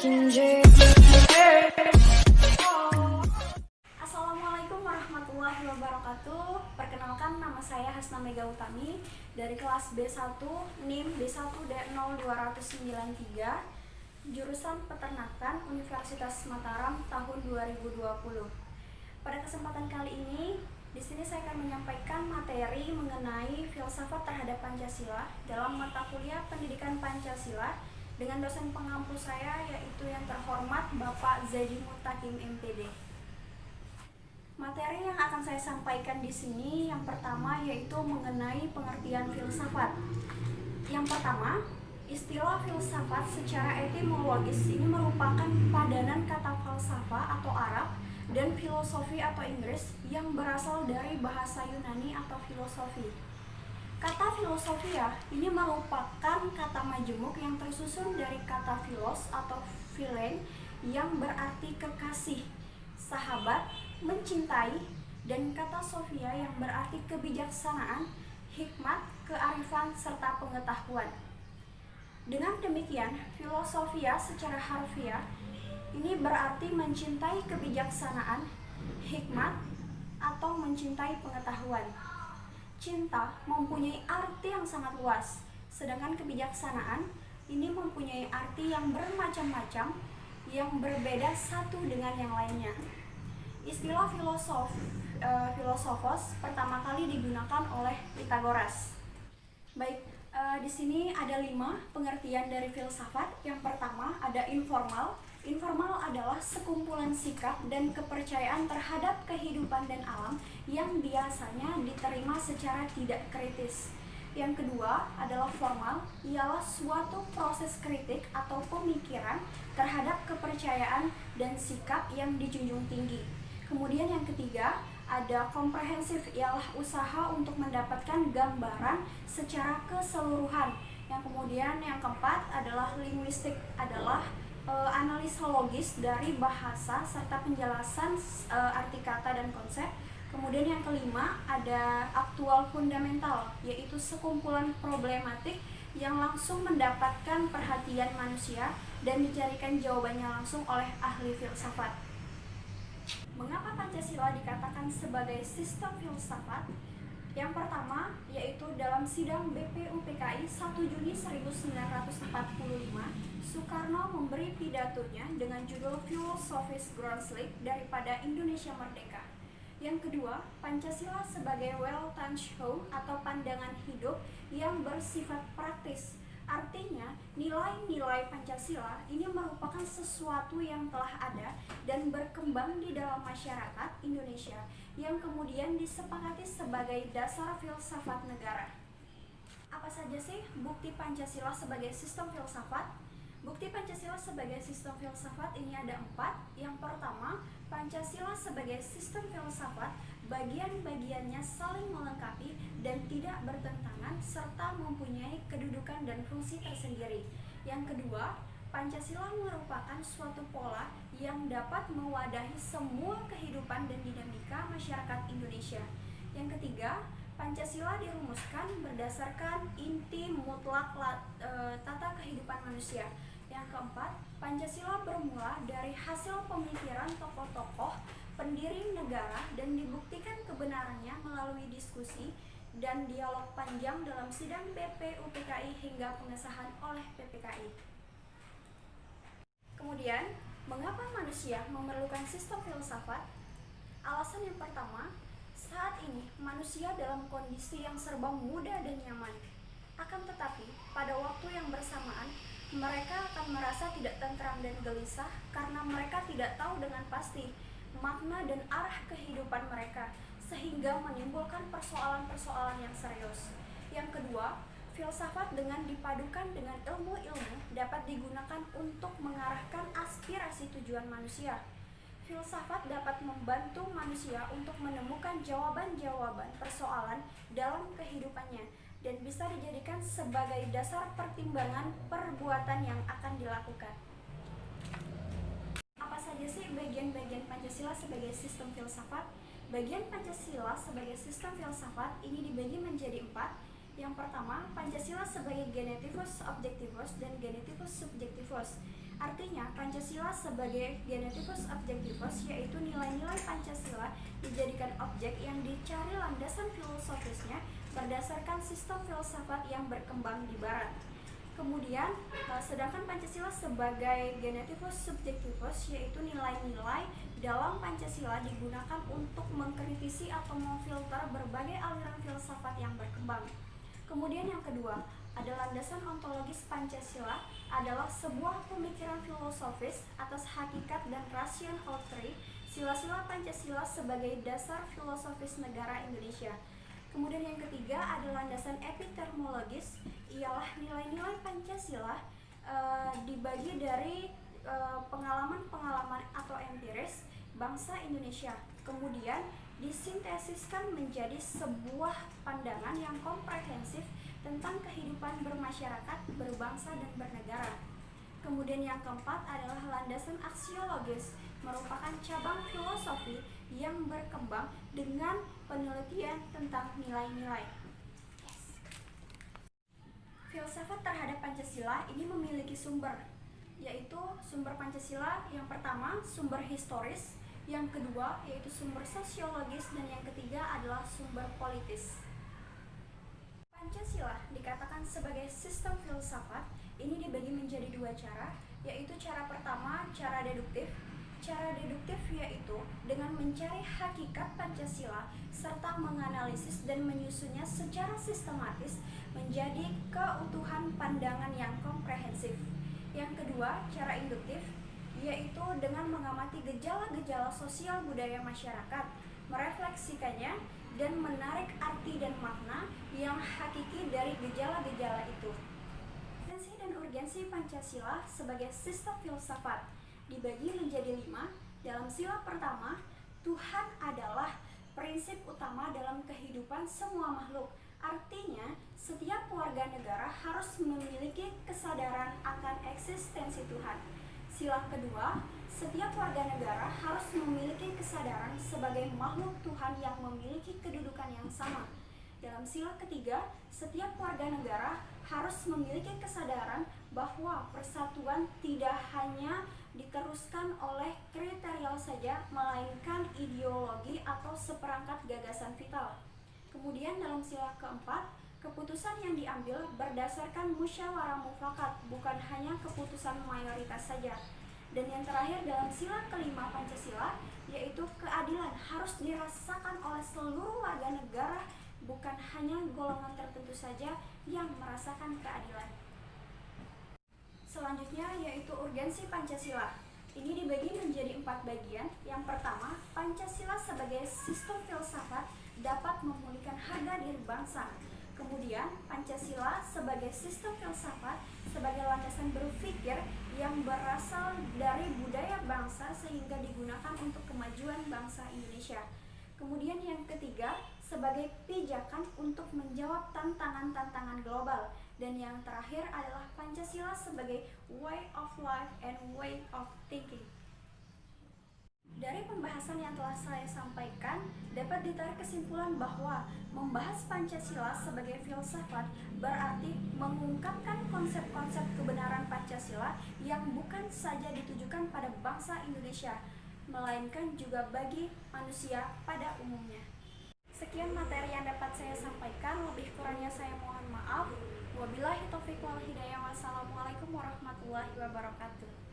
Assalamualaikum warahmatullahi wabarakatuh. Perkenalkan, nama saya Hasna Mega Utami dari kelas B1 NIM B1D0293 jurusan Peternakan Universitas Mataram tahun 2020. Pada kesempatan kali ini, di sini saya akan menyampaikan materi mengenai filsafat terhadap Pancasila dalam mata kuliah Pendidikan Pancasila dengan dosen pengampu saya, yaitu yang terhormat Bapak Zaidi Mutakim MPD. Materi yang akan saya sampaikan di sini yang pertama yaitu mengenai pengertian filsafat. Yang pertama, istilah filsafat secara etimologis ini merupakan padanan kata falsafa atau Arab dan filosofi atau Inggris yang berasal dari bahasa Yunani atau filosofi. Kata filosofia ini merupakan kata majemuk yang tersusun dari kata philos atau philein yang berarti kekasih, sahabat, mencintai, dan kata sophia yang berarti kebijaksanaan, hikmat, kearifan, serta pengetahuan. Dengan demikian, filosofia secara harfiah ini berarti mencintai kebijaksanaan, hikmat, atau mencintai pengetahuan. Cinta mempunyai arti yang sangat luas, sedangkan kebijaksanaan ini mempunyai arti yang bermacam-macam yang berbeda satu dengan yang lainnya. Istilah filosofos pertama kali digunakan oleh Pythagoras. Baik, di sini ada 5 pengertian dari filsafat. Yang pertama ada informal. Informal adalah sekumpulan sikap dan kepercayaan terhadap kehidupan dan alam yang biasanya diterima secara tidak kritis. Yang kedua adalah formal, ialah suatu proses kritik atau pemikiran terhadap kepercayaan dan sikap yang dijunjung tinggi. Kemudian yang ketiga ada komprehensif, ialah usaha untuk mendapatkan gambaran secara keseluruhan. Yang kemudian yang keempat adalah linguistik, adalah analisa logis dari bahasa serta penjelasan arti kata dan konsep. Kemudian yang kelima ada aktual fundamental, yaitu sekumpulan problematik yang langsung mendapatkan perhatian manusia dan dicarikan jawabannya langsung oleh ahli filsafat. Mengapa Pancasila dikatakan sebagai sistem filsafat? Yang pertama yaitu dalam sidang BPUPKI 1 Juni 1945, Soekarno memberi pidatonya dengan judul Philosophisch Grundzüge daripada Indonesia Merdeka. Yang kedua, Pancasila sebagai Weltanschauung atau pandangan hidup yang bersifat praktis. Artinya, nilai-nilai Pancasila ini merupakan sesuatu yang telah ada dan berkembang di dalam masyarakat Indonesia yang kemudian disepakati sebagai dasar filsafat negara. Apa saja sih bukti Pancasila sebagai sistem filsafat? Bukti Pancasila sebagai sistem filsafat ini ada 4. Yang pertama, Pancasila sebagai sistem filsafat bagian-bagiannya saling melengkapi dan tidak bertentangan serta mempunyai kedudukan dan fungsi tersendiri. Yang kedua, Pancasila merupakan suatu pola yang dapat mewadahi semua kehidupan dan dinamika masyarakat Indonesia. Yang ketiga, Pancasila dirumuskan berdasarkan inti mutlak tata kehidupan manusia. Yang keempat, Pancasila bermula dari hasil pemikiran tokoh-tokoh pendiri negara dan dibuktikan kebenarannya melalui diskusi dan dialog panjang dalam sidang BPUPKI hingga pengesahan oleh PPKI. Kemudian, mengapa manusia memerlukan sistem filsafat? Alasan yang pertama, saat ini manusia dalam kondisi yang serba mudah dan nyaman. Akan tetapi, pada waktu yang bersamaan, mereka akan merasa tidak tentram dan gelisah karena mereka tidak tahu dengan pasti makna dan arah kehidupan mereka, sehingga menimbulkan persoalan-persoalan yang serius. Yang kedua, filsafat dengan dipadukan dengan ilmu-ilmu dapat digunakan untuk mengarahkan aspirasi tujuan manusia. Filsafat dapat membantu manusia untuk menemukan jawaban-jawaban persoalan dalam kehidupannya dan bisa dijadikan sebagai dasar pertimbangan perbuatan yang akan dilakukan. Apa saja sih bagian-bagian Pancasila sebagai sistem filsafat? Bagian Pancasila sebagai sistem filsafat ini dibagi menjadi 4. Yang pertama, Pancasila sebagai genetivus objectivus dan genetivus subjectivus. Artinya, Pancasila sebagai genetivus objectivus yaitu nilai-nilai Pancasila dijadikan objek yang dicari landasan filosofisnya berdasarkan sistem filsafat yang berkembang di Barat. Kemudian, sedangkan Pancasila sebagai genetivus subjectivus yaitu nilai-nilai dalam Pancasila digunakan untuk mengkritisi atau memfilter berbagai aliran filsafat yang berkembang. Kemudian yang kedua, ada landasan ontologis Pancasila adalah sebuah pemikiran filosofis atas hakikat dan ratio outre sila-sila Pancasila sebagai dasar filosofis negara Indonesia. Kemudian yang ketiga ada landasan epitermologis, ialah nilai-nilai Pancasila dibagi dari pengalaman-pengalaman atau empiris bangsa Indonesia. Kemudian disintesiskan menjadi sebuah pandangan yang komprehensif tentang kehidupan bermasyarakat, berbangsa, dan bernegara. Kemudian yang keempat adalah landasan aksiologis, merupakan cabang filosofi yang berkembang dengan penelitian tentang nilai-nilai. Filsafat terhadap Pancasila ini memiliki sumber, yaitu sumber Pancasila yang pertama sumber historis, yang kedua yaitu sumber sosiologis, dan yang ketiga adalah sumber politis. Pancasila dikatakan sebagai sistem filsafat ini dibagi menjadi dua cara, yaitu cara pertama cara deduktif. Cara deduktif yaitu dengan mencari hakikat Pancasila serta menganalisis dan menyusunnya secara sistematis menjadi keutuhan pandangan yang komprehensif. Yang kedua, cara induktif yaitu dengan mengamati gejala-gejala sosial budaya masyarakat, merefleksikannya, dan menarik arti dan makna yang hakiki dari gejala-gejala itu. Esensi dan urgensi Pancasila sebagai sistem filsafat dibagi menjadi 5. Dalam sila pertama, Tuhan adalah prinsip utama dalam kehidupan semua makhluk. Artinya, setiap warga negara harus memiliki kesadaran akan eksistensi Tuhan. Sila kedua, setiap warga negara harus memiliki kesadaran sebagai makhluk Tuhan yang memiliki kedudukan yang sama. Dalam sila ketiga, setiap warga negara harus memiliki kesadaran bahwa persatuan tidak hanya diteruskan oleh kriteria saja, melainkan ideologi atau seperangkat gagasan vital. Kemudian dalam sila keempat, keputusan yang diambil berdasarkan musyawarah mufakat, bukan hanya keputusan mayoritas saja. Dan yang terakhir dalam sila kelima Pancasila, yaitu keadilan harus dirasakan oleh seluruh warga negara, bukan hanya golongan tertentu saja yang merasakan keadilan. Selanjutnya yaitu urgensi Pancasila. Ini dibagi menjadi 4 bagian. Yang pertama, Pancasila sebagai sistem filsafat dapat memulihkan harga diri bangsa. Kemudian, Pancasila sebagai sistem filsafat sebagai landasan berpikir yang berasal dari budaya bangsa sehingga digunakan untuk kemajuan bangsa Indonesia. Kemudian yang ketiga, sebagai pijakan untuk menjawab tantangan-tantangan global. Dan yang terakhir adalah Pancasila sebagai way of life and way of thinking. Dari pembahasan yang telah saya sampaikan, dapat ditarik kesimpulan bahwa membahas Pancasila sebagai filsafat berarti mengungkapkan konsep-konsep kebenaran Pancasila yang bukan saja ditujukan pada bangsa Indonesia, melainkan juga bagi manusia pada umumnya. Sekian materi yang dapat saya sampaikan, lebih kurangnya saya mohon maaf. Wabillahi taufiq wal hidayah. Wassalamualaikum warahmatullahi wabarakatuh.